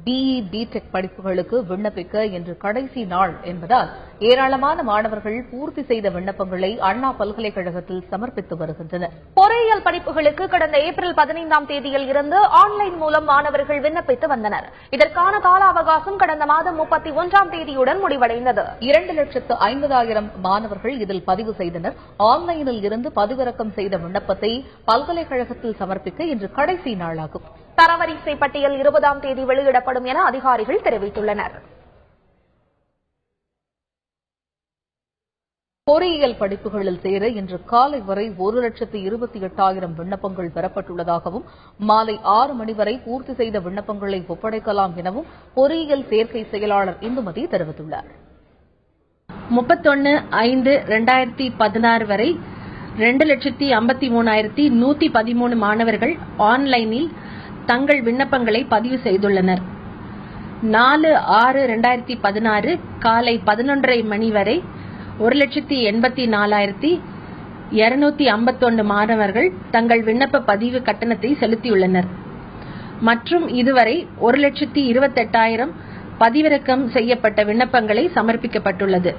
BE, BTech படிப்புகளுக்கு விண்ணப்பிக்க இன்று கடைசி நாள் என்பதால் ஏராளமான மாணவர்கள் பூர்த்தி செய்த விண்ணப்பங்களை அண்ணா பல்கலைக்கழகத்தில் சமர்ப்பித்து வருகின்றனர். பொறியியல் படிப்புகளுக்கு கடந்த ஏப்ரல் 15ஆம் தேதியில் இருந்து ஆன்லைன் மூலம் மாணவர்கள் விண்ணப்பித்து வந்தனர். இதற்கான கால அவகாசம் கடந்த மாதம் 31ஆம் தேதியுடன் முடிவடைந்தது. 2,50,000 மாணவர்கள் இதில் பதிவு செய்தனர். ஆன்லைனில் இருந்து பதிவிறக்கம் செய்த விண்ணப்பத்தை பல்கலைக்கழகத்தில் சமர்ப்பிக்க இன்று கடைசி நாளாகும். தரவரிசை பட்டியல் 20ஆம் தேதி வெளியிடப்படும் என அதிகாரிகள் தெரிவித்துள்ளனர். பொறியியல் படிப்புகளில் சேர இன்று காலை வரை 1,28,000 விண்ணப்பங்கள் பெறப்பட்டுள்ளதாகவும் மாலை 6 மணி வரை பூர்த்தி செய்த விண்ணப்பங்களை ஒப்படைக்கலாம் எனவும் பொறியியல் சேர்க்கை செயலாளர் இந்துமதி தெரிவித்துள்ளார். 31/5/2016 வரை 2,53,113 மாணவர்கள் ஆன்லைனில் தங்கள் விண்ணப்பங்களை பதிவு செய்துள்ளனர். 4/6/2016 காலை 11:30 மணி வரை 1,84,251 மாணவர்கள் தங்கள் விண்ணப்ப பதிவு கட்டணத்தை செலுத்தியுள்ளனர். மற்றும் இதுவரை 1,28,000 பதிவிறக்கம் செய்யப்பட்ட விண்ணப்பங்களை சமர்ப்பிக்கப்பட்டுள்ளது.